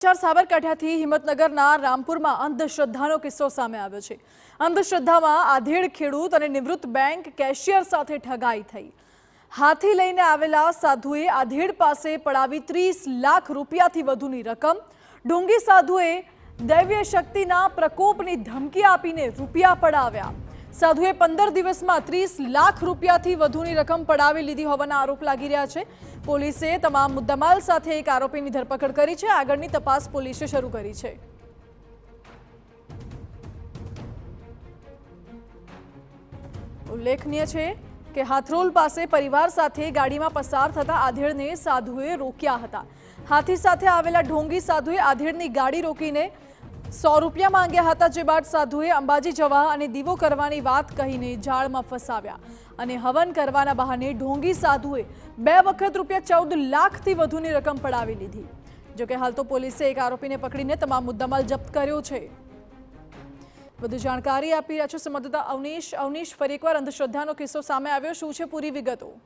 સાબરકાંઠાથી હિંમતનગરના રામપુરમાં અંધશ્રદ્ધાનો કિસ્સો સામે આવ્યો છે। અંધશ્રદ્ધામાં આધેડ ખેડૂત અને નિવૃત્ત બેંક કેશિયર સાથે ઠગાઈ થઈ। હાથી લઈને આવેલા સાધુએ આધેડ પાસે પડાવી 30 લાખ રૂપિયાથી વધુની રકમ। ઢોંગી સાધુએ દૈવીય શક્તિના પ્રકોપની ધમકી આપીને રૂપિયા પડાવ્યા। સાધુએ 15 દિવસમાં 30 લાખ રૂપિયાથી વધુની રકમ પડાવી લીધી હોવાના આરોપ લાગી રહ્યા છે। પોલીસે તમામ મુદ્દામાલ સાથે એક આરોપીની ધરપકડ કરી છે। આગળની તપાસ પોલીસે શરૂ કરી છે। ઉલ્લેખનીય છે કે હાથરોલ પાસે પરિવાર સાથે ગાડીમાં પસાર થતા આધેડને સાધુએ રોક્યા હતા। હાથી સાથે આવેલા ઢોંગી સાધુએ આધેડની ગાડી રોકીને 100 રૂપિયા માંગ્યા હતા, જે બાદ સાધુએ અંબાજી જવા અને દીવો કરવાની વાત કહીને જાળમાં ફસાવ્યા અને હવન કરવાના બહાને ઢોંગી સાધુએ 2 વખત રૂપિયા 14 લાખથી વધુની રકમ પડાવી લીધી। જો કે હાલ તો પોલીસે એક આરોપીને પકડીને તમામ મુદ્દામાલ જપ્ત કર્યો છે। વધુ જાણકારી આપી રહ્યા છે સંવાદદાતા અવનીશ, ફરી એકવાર અંધશ્રદ્ધાનો કિસ્સો સામે આવ્યો, શું છે પૂરી વિગતો?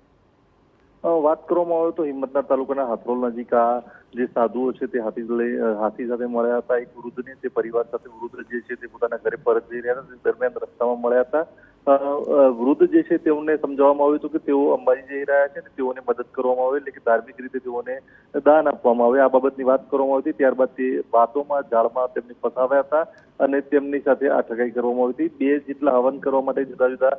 વાત કરવામાં આવે તો હિંમતનગર તાલુકાના હાથરોલ નજીક આ જે સાધુઓ છે તે હાથી સાથે મળ્યા હતા। એક વૃદ્ધને તે પરિવાર સાથે વૃદ્ધ જે છે તે પોતાના ઘરે પરત જઈ રહ્યા હતા, તે દરમિયાન રસ્તામાં મળ્યા હતા। વૃદ્ધ જે છે તેઓને સમજાવવામાં આવ્યું હતું કે તેઓ અંબાજી જઈ રહ્યા છે અને તેઓને મદદ કરવામાં આવે, એટલે કે ધાર્મિક રીતે તેઓને દાન આપવામાં આવે, આ બાબતની વાત કરવામાં આવી હતી। ત્યારબાદ તે વાતોમાં જાળમાં તેમને ફસાવ્યા હતા અને તેમની સાથે આ ઠગાઈ કરવામાં આવી હતી। 2 જેટલા હવન કરવા માટે જુદા જુદા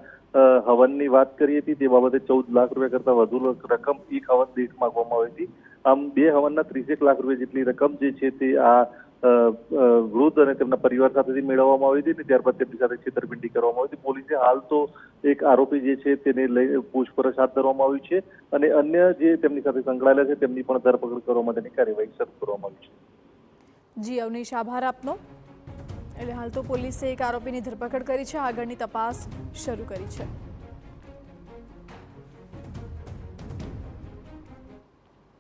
હવનની વાત કરી હતી, તે બાબતે 14 લાખ રૂપિયા કરતા વધુ રકમ એક હવન દીઠ માંગવામાં આવી હતી। આમ 2 હવનના 30 લાખ રૂપિયા જેટલી રકમ જે છે તે આ વૃદ્ધ અને તેમના પરિવાર સાથેથી મેળવવામાં આવી હતી અને ત્યારબાદ તેમની સાથે છેતરપિંડી કરવામાં આવી હતી। પોલીસે હાલ તો એક આરોપી જે છે તેને લઈ પૂછપરછ હાથ ધરવામાં આવી છે અને અન્ય જે તેમની સાથે સંકળાયેલા છે તેમની પણ ધરપકડ કરવા માટેની કાર્યવાહી શરૂ કરવામાં આવી છે। જી અવનીશ, આભાર આપનો। એટલે હાલ તો પોલીસે એક આરોપીની ધરપકડ કરી છે, આગળની તપાસ શરૂ કરી છે।